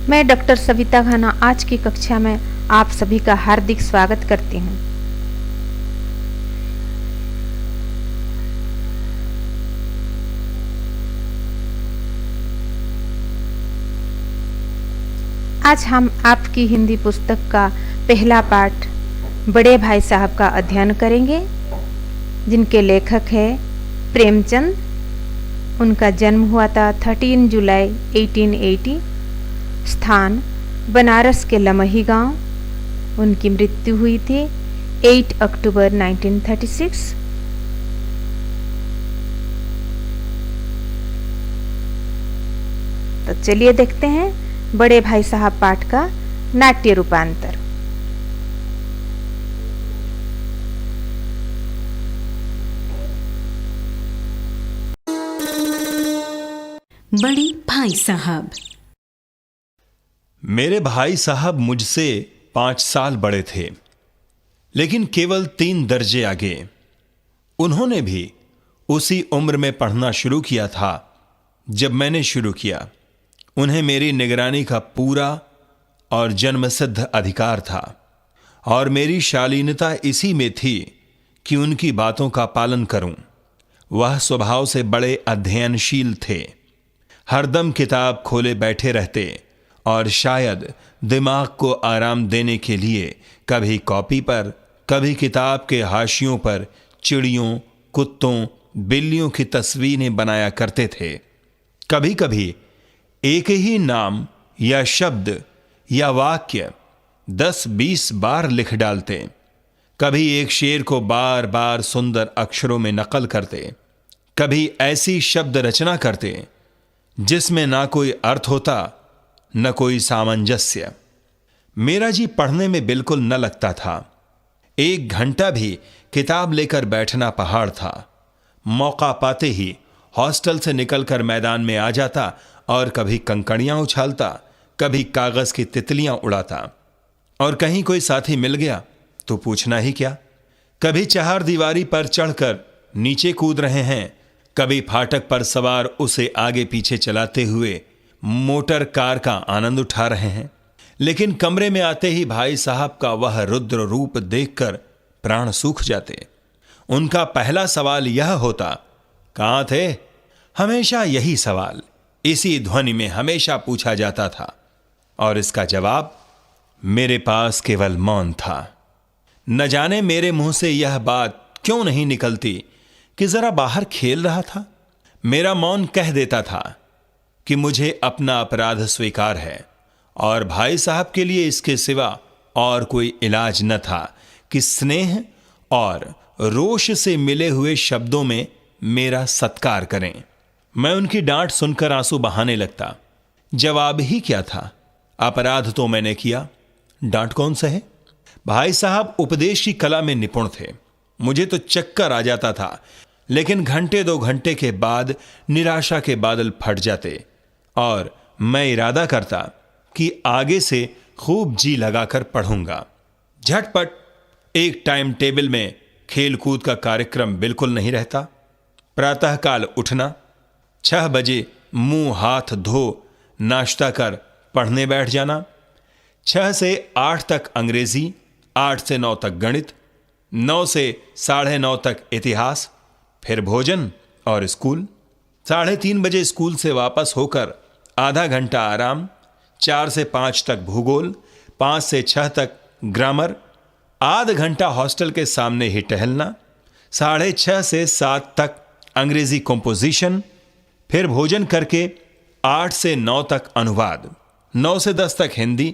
मैं डॉक्टर सविता खाना आज की कक्षा में आप सभी का हार्दिक स्वागत करती हूँ। आज हम आपकी हिंदी पुस्तक का पहला पाठ बड़े भाई साहब का अध्ययन करेंगे, जिनके लेखक हैं प्रेमचंद। उनका जन्म हुआ था 13 जुलाई 1880। स्थान बनारस के लमही गांव। उनकी मृत्यु हुई थी 8 अक्टूबर 1936। तो चलिए देखते हैं बड़े भाई साहब पाठ का नाट्य रूपांतर। बड़े भाई साहब। मेरे भाई साहब मुझसे 5 साल बड़े थे, लेकिन केवल 3 दर्जे आगे। उन्होंने भी उसी उम्र में पढ़ना शुरू किया था जब मैंने शुरू किया। उन्हें मेरी निगरानी का पूरा और जन्मसिद्ध अधिकार था, और मेरी शालीनता इसी में थी कि उनकी बातों का पालन करूं। वह स्वभाव से बड़े अध्ययनशील थे, हरदम किताब खोले बैठे रहते और शायद दिमाग को आराम देने के लिए कभी कॉपी पर, कभी किताब के हाशियों पर चिड़ियों, कुत्तों, बिल्लियों की तस्वीरें बनाया करते थे। कभी कभी एक ही नाम या शब्द या वाक्य 10-20 बार लिख डालते। कभी एक शेर को बार बार सुंदर अक्षरों में नकल करते। कभी ऐसी शब्द रचना करते जिसमें ना कोई अर्थ होता, न कोई सामंजस्य। मेरा जी पढ़ने में बिल्कुल न लगता था। 1 घंटा भी किताब लेकर बैठना पहाड़ था। मौका पाते ही हॉस्टल से निकलकर मैदान में आ जाता और कभी कंकड़ियां उछालता, कभी कागज की तितलियां उड़ाता। और कहीं कोई साथी मिल गया तो पूछना ही क्या। कभी चहारदीवारी पर चढ़कर नीचे कूद रहे हैं, कभी फाटक पर सवार उसे आगे पीछे चलाते हुए मोटर कार का आनंद उठा रहे हैं। लेकिन कमरे में आते ही भाई साहब का वह रुद्र रूप देखकर प्राण सूख जाते। उनका पहला सवाल यह होता, कहां थे? हमेशा यही सवाल इसी ध्वनि में हमेशा पूछा जाता था, और इसका जवाब मेरे पास केवल मौन था। न जाने मेरे मुंह से यह बात क्यों नहीं निकलती कि जरा बाहर खेल रहा था। मेरा मौन कह देता था कि मुझे अपना अपराध स्वीकार है, और भाई साहब के लिए इसके सिवा और कोई इलाज न था कि स्नेह और रोष से मिले हुए शब्दों में मेरा सत्कार करें। मैं उनकी डांट सुनकर आंसू बहाने लगता। जवाब ही क्या था? अपराध तो मैंने किया, डांट कौन सहे? भाई साहब उपदेश की कला में निपुण थे। मुझे तो चक्कर आ जाता था, लेकिन घंटे 2 घंटे के बाद निराशा के बादल फट जाते और मैं इरादा करता कि आगे से खूब जी लगाकर पढ़ूंगा। झटपट एक टाइम टेबल में खेल कूद का कार्यक्रम बिल्कुल नहीं रहता। प्रातःकाल उठना, 6 बजे मुंह हाथ धो नाश्ता कर पढ़ने बैठ जाना। 6 से 8 तक अंग्रेजी, 8 से 9 तक गणित, 9 से 9:30 तक इतिहास, फिर भोजन और स्कूल। 3:30 बजे स्कूल से वापस होकर आधा घंटा आराम, 4 से 5 तक भूगोल, 5 से 6 तक ग्रामर, आधा घंटा हॉस्टल के सामने ही टहलना, 6:30 से 7 तक अंग्रेजी कंपोजिशन, फिर भोजन करके 8 से 9 तक अनुवाद, 9 से 10 तक हिंदी,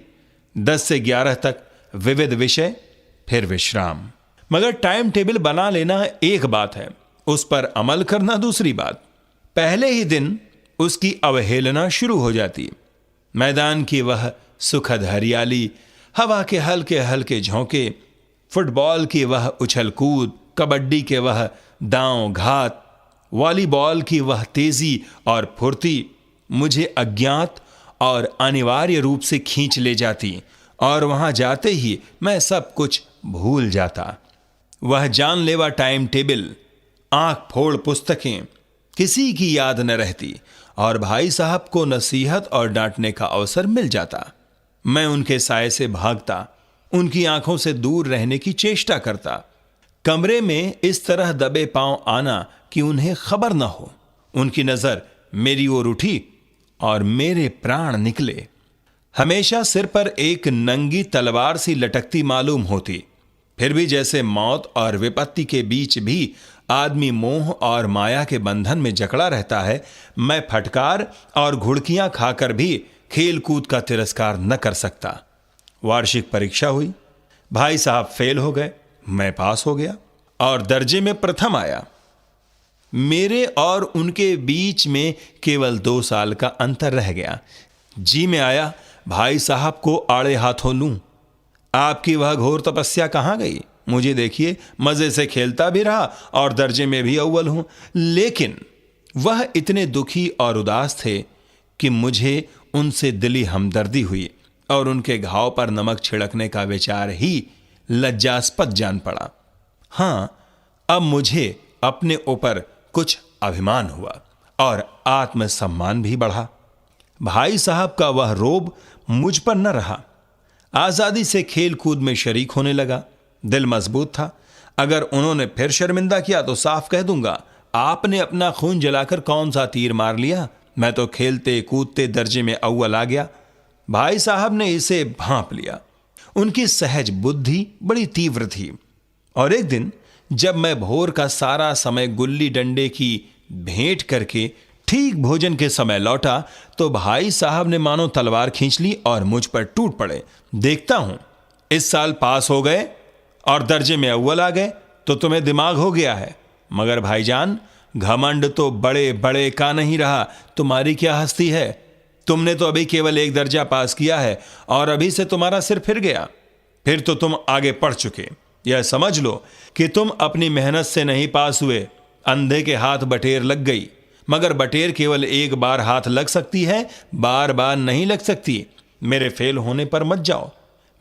10 से 11 तक विविध विषय, फिर विश्राम। मगर टाइम टेबल बना लेना एक बात है, उस पर अमल करना दूसरी बात। पहले ही दिन उसकी अवहेलना शुरू हो जाती। मैदान की वह सुखद हरियाली, हवा के हल्के हल्के झोंके, फुटबॉल की वह उछल कूद, कबड्डी के वह दांव घात, वॉलीबॉल की वह तेजी और फुर्ती मुझे अज्ञात और अनिवार्य रूप से खींच ले जाती, और वहां जाते ही मैं सब कुछ भूल जाता। वह जानलेवा टाइम टेबल, आंख फोड़ पुस्तकें, किसी की याद न रहती और भाई साहब को नसीहत और डांटने का अवसर मिल जाता। मैं उनके साए से भागता, उनकी आंखों से दूर रहने की चेष्टा करता। कमरे में इस तरह दबे पांव आना कि उन्हें खबर न हो। उनकी नजर मेरी ओर उठी और मेरे प्राण निकले। हमेशा सिर पर एक नंगी तलवार सी लटकती मालूम होती। फिर भी जैसे मौत और विपत्ति के बीच भी आदमी मोह और माया के बंधन में जकड़ा रहता है, मैं फटकार और घुड़कियां खाकर भी खेल कूद का तिरस्कार न कर सकता। वार्षिक परीक्षा हुई, भाई साहब फेल हो गए, मैं पास हो गया और दर्जे में प्रथम आया। मेरे और उनके बीच में केवल 2 साल का अंतर रह गया। जी में आया भाई साहब को आड़े हाथों लूं। आपकी वह घोर तपस्या कहां गई? मुझे देखिए, मजे से खेलता भी रहा और दर्जे में भी अव्वल हूं। लेकिन वह इतने दुखी और उदास थे कि मुझे उनसे दिली हमदर्दी हुई और उनके घाव पर नमक छिड़कने का विचार ही लज्जास्पद जान पड़ा। हां, अब मुझे अपने ऊपर कुछ अभिमान हुआ और आत्मसम्मान भी बढ़ा। भाई साहब का वह रोब मुझ पर न रहा। आजादी से खेल कूद में शरीक होने लगा। दिल मजबूत था। अगर उन्होंने फिर शर्मिंदा किया तो साफ कह दूंगा, आपने अपना खून जलाकर कौन सा तीर मार लिया? मैं तो खेलते कूदते दर्जे में अव्वल आ गया। भाई साहब ने इसे भांप लिया। उनकी सहज बुद्धि बड़ी तीव्र थी और एक दिन जब मैं भोर का सारा समय गुल्ली डंडे की भेंट करके ठीक भोजन के समय लौटा तो भाई साहब ने मानो तलवार खींच ली और मुझ पर टूट पड़े। देखता हूं, इस साल पास हो गए और दर्जे में अव्वल आ गए तो तुम्हें दिमाग हो गया है। मगर भाईजान, घमंड तो बड़े बड़े का नहीं रहा। तुम्हारी क्या हस्ती है? तुमने तो अभी केवल 1 दर्जा पास किया है और अभी से तुम्हारा सिर फिर गया। फिर तो तुम आगे पढ़ चुके। यह समझ लो कि तुम अपनी मेहनत से नहीं पास हुए। अंधे के हाथ बटेर लग गई, मगर बटेर केवल 1 बार हाथ लग सकती है, बार बार नहीं लग सकती। मेरे फेल होने पर मत जाओ।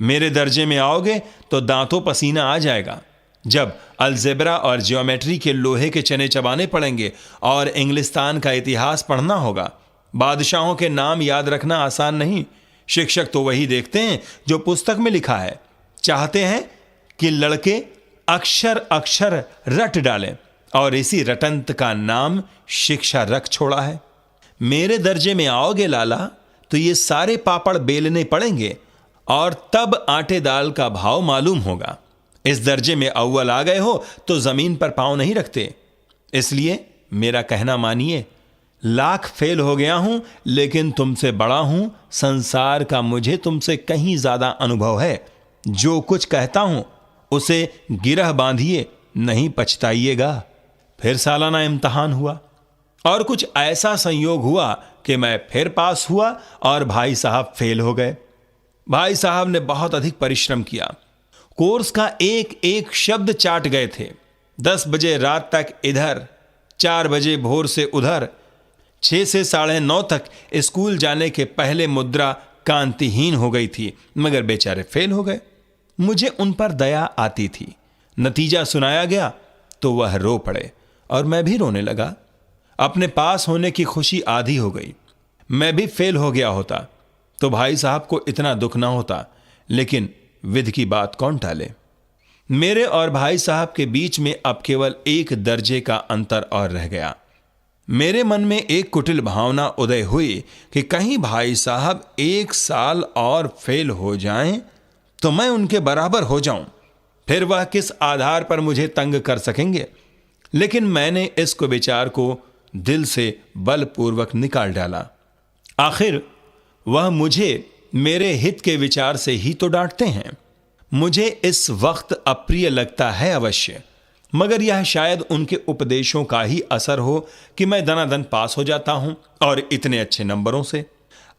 मेरे दर्जे में आओगे तो दांतों पसीना आ जाएगा। जब अलजेब्रा और ज्योमेट्री के लोहे के चने चबाने पड़ेंगे और इंग्लिस्तान का इतिहास पढ़ना होगा। बादशाहों के नाम याद रखना आसान नहीं। शिक्षक तो वही देखते हैं जो पुस्तक में लिखा है। चाहते हैं कि लड़के अक्षर अक्षर रट डालें और इसी रटंत का नाम शिक्षा रख छोड़ा है। मेरे दर्जे में आओगे लाला तो ये सारे पापड़ बेलने पड़ेंगे और तब आटे दाल का भाव मालूम होगा। इस दर्जे में अव्वल आ गए हो तो जमीन पर पांव नहीं रखते। इसलिए मेरा कहना मानिए। लाख फेल हो गया हूं लेकिन तुमसे बड़ा हूं। संसार का मुझे तुमसे कहीं ज्यादा अनुभव है। जो कुछ कहता हूं उसे गिरह बांधिए, नहीं पछताइएगा। फिर सालाना इम्तिहान हुआ और कुछ ऐसा संयोग हुआ कि मैं फिर पास हुआ और भाई साहब फेल हो गए। भाई साहब ने बहुत अधिक परिश्रम किया। कोर्स का एक एक शब्द चाट गए थे। 10 बजे रात तक इधर, 4 बजे भोर से उधर, 6 से 9:30 तक स्कूल जाने के पहले मुद्रा कांतिहीन हो गई थी, मगर बेचारे फेल हो गए। मुझे उन पर दया आती थी। नतीजा सुनाया गया तो वह रो पड़े और मैं भी रोने लगा। अपने पास होने की खुशी आधी हो गई। मैं भी फेल हो गया होता तो भाई साहब को इतना दुख ना होता, लेकिन विधि की बात कौन टाले। मेरे और भाई साहब के बीच में अब केवल 1 दर्जे का अंतर और रह गया। मेरे मन में एक कुटिल भावना उदय हुई कि कहीं भाई साहब 1 साल और फेल हो जाएं तो मैं उनके बराबर हो जाऊं। फिर वह किस आधार पर मुझे तंग कर सकेंगे। लेकिन मैंने इस विचार को दिल से बलपूर्वक निकाल डाला। आखिर वह मुझे मेरे हित के विचार से ही तो डांटते हैं। मुझे इस वक्त अप्रिय लगता है अवश्य, मगर यह शायद उनके उपदेशों का ही असर हो कि मैं दनादन पास हो जाता हूं और इतने अच्छे नंबरों से।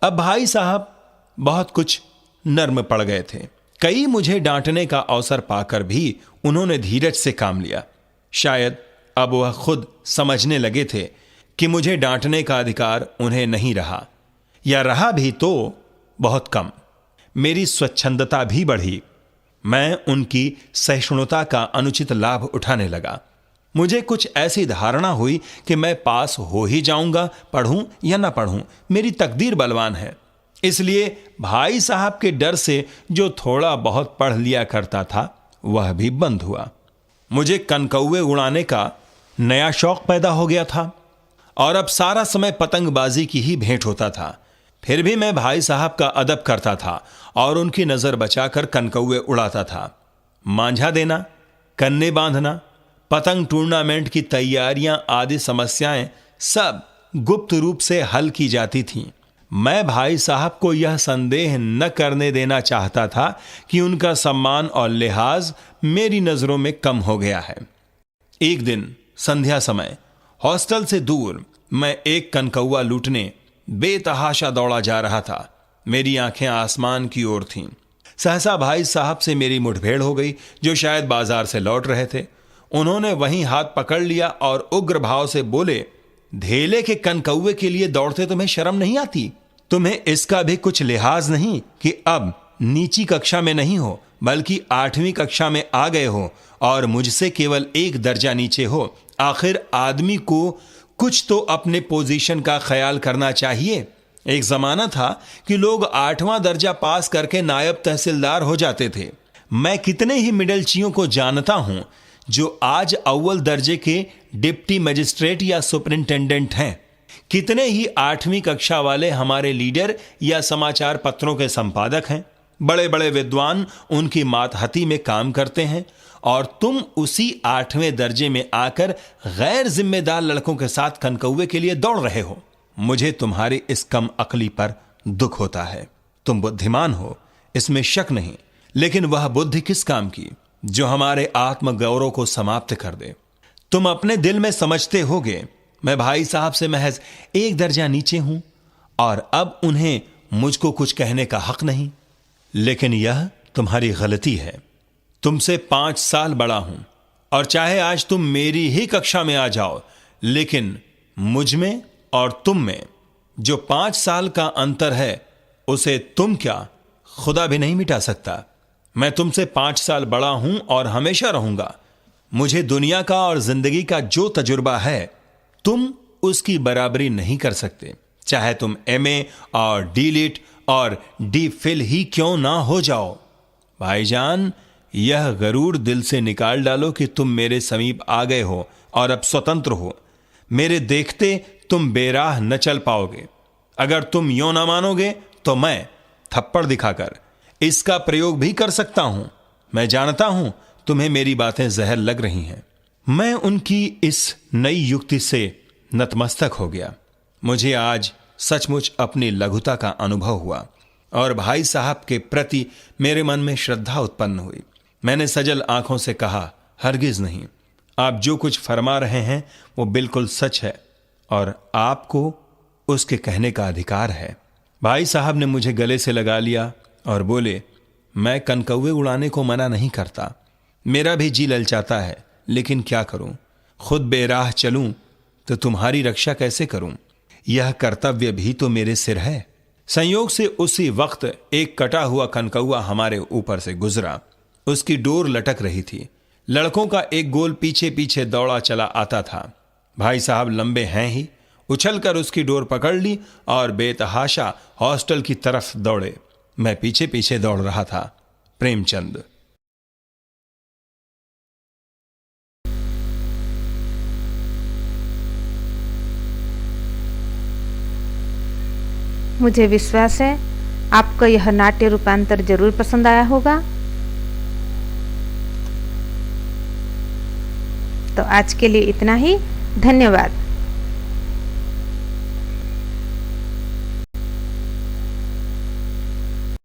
अब भाई साहब बहुत कुछ नर्म पड़ गए थे। कई मुझे डांटने का अवसर पाकर भी उन्होंने धीरज से काम लिया। शायद अब वह खुद समझने लगे थे कि मुझे डांटने का अधिकार उन्हें नहीं रहा, या रहा भी तो बहुत कम। मेरी स्वच्छंदता भी बढ़ी। मैं उनकी सहिष्णुता का अनुचित लाभ उठाने लगा। मुझे कुछ ऐसी धारणा हुई कि मैं पास हो ही जाऊंगा, पढ़ूं या ना पढ़ूं, मेरी तकदीर बलवान है। इसलिए भाई साहब के डर से जो थोड़ा बहुत पढ़ लिया करता था वह भी बंद हुआ। मुझे कनकौवे उड़ाने का नया शौक पैदा हो गया था और अब सारा समय पतंगबाजी की ही भेंट होता था। फिर भी मैं भाई साहब का अदब करता था और उनकी नजर बचाकर कनकौवे उड़ाता था। मांझा देना, कन्ने बांधना, पतंग टूर्नामेंट की तैयारियां आदि समस्याएं सब गुप्त रूप से हल की जाती थीं। मैं भाई साहब को यह संदेह न करने देना चाहता था कि उनका सम्मान और लिहाज मेरी नजरों में कम हो गया है। एक दिन संध्या समय हॉस्टल से दूर मैं एक कनकौवा लूटने बेतहाशा दौड़ा जा रहा था। मेरी आंखें आसमान की ओर थीं। सहसा भाई साहब से मेरी मुठभेड़ हो गई, जो शायद बाजार से लौट रहे थे। उन्होंने वहीं हाथ पकड़ लिया और उग्र भाव से बोले, धेले के कनकौवे के लिए दौड़ते तुम्हें शर्म नहीं आती? तुम्हें इसका भी कुछ लिहाज नहीं कि अब नीची कक्षा में नहीं हो बल्कि 8वीं कक्षा में आ गए हो और मुझसे केवल एक दर्जा नीचे हो। आखिर आदमी को कुछ तो अपने पोजीशन का ख्याल करना चाहिए। एक जमाना था कि लोग 8वां दर्जा पास करके नायब तहसीलदार हो जाते थे। मैं कितने ही मिडलचियों को जानता हूं जो आज अव्वल दर्जे के डिप्टी मजिस्ट्रेट या सुपरिंटेंडेंट हैं। कितने ही 8वीं कक्षा वाले हमारे लीडर या समाचार पत्रों के संपादक हैं। बड़े बड़े विद्वान उनकी मातहती में काम करते हैं और तुम उसी 8वें दर्जे में आकर गैर जिम्मेदार लड़कों के साथ कनकौवे के लिए दौड़ रहे हो। मुझे तुम्हारी इस कम अकली पर दुख होता है। तुम बुद्धिमान हो, इसमें शक नहीं, लेकिन वह बुद्धि किस काम की जो हमारे आत्मगौरव को समाप्त कर दे। तुम अपने दिल में समझते होगे मैं भाई साहब से महज एक दर्जा नीचे हूं और अब उन्हें मुझको कुछ कहने का हक नहीं, लेकिन यह तुम्हारी गलती है। तुमसे 5 साल बड़ा हूं और चाहे आज तुम मेरी ही कक्षा में आ जाओ, लेकिन मुझ में और तुम में जो 5 साल का अंतर है उसे तुम क्या खुदा भी नहीं मिटा सकता। मैं तुमसे 5 साल बड़ा हूं और हमेशा रहूंगा। मुझे दुनिया का और जिंदगी का जो तजुर्बा है तुम उसकी बराबरी नहीं कर सकते, चाहे तुम MA और D.Litt और D.Phil ही क्यों ना हो जाओ। भाईजान, यह गरूर दिल से निकाल डालो कि तुम मेरे समीप आ गए हो और अब स्वतंत्र हो। मेरे देखते तुम बेराह न चल पाओगे। अगर तुम यों ना मानोगे तो मैं थप्पड़ दिखाकर इसका प्रयोग भी कर सकता हूं। मैं जानता हूं तुम्हें मेरी बातें जहर लग रही हैं। मैं उनकी इस नई युक्ति से नतमस्तक हो गया। मुझे आज सचमुच अपनी लघुता का अनुभव हुआ और भाई साहब के प्रति मेरे मन में श्रद्धा उत्पन्न हुई। मैंने सजल आंखों से कहा, हरगिज नहीं, आप जो कुछ फरमा रहे हैं वो बिल्कुल सच है और आपको उसके कहने का अधिकार है। भाई साहब ने मुझे गले से लगा लिया और बोले, मैं कनकौवे उड़ाने को मना नहीं करता, मेरा भी जी ललचाता है, लेकिन क्या करूं? खुद बेराह चलूं तो तुम्हारी रक्षा कैसे करूं? यह कर्तव्य भी तो मेरे सिर है। संयोग से उसी वक्त एक कटा हुआ कनकौवा हमारे ऊपर से गुजरा। उसकी डोर लटक रही थी। लड़कों का एक गोल पीछे पीछे दौड़ा चला आता था। भाई साहब लंबे हैं ही, उछलकर उसकी डोर पकड़ ली और बेतहाशा हॉस्टल की तरफ दौड़े। मैं पीछे पीछे दौड़ रहा था। प्रेमचंद। मुझे विश्वास है आपको यह नाट्य रूपांतर जरूर पसंद आया होगा। तो आज के लिए इतना ही। धन्यवाद।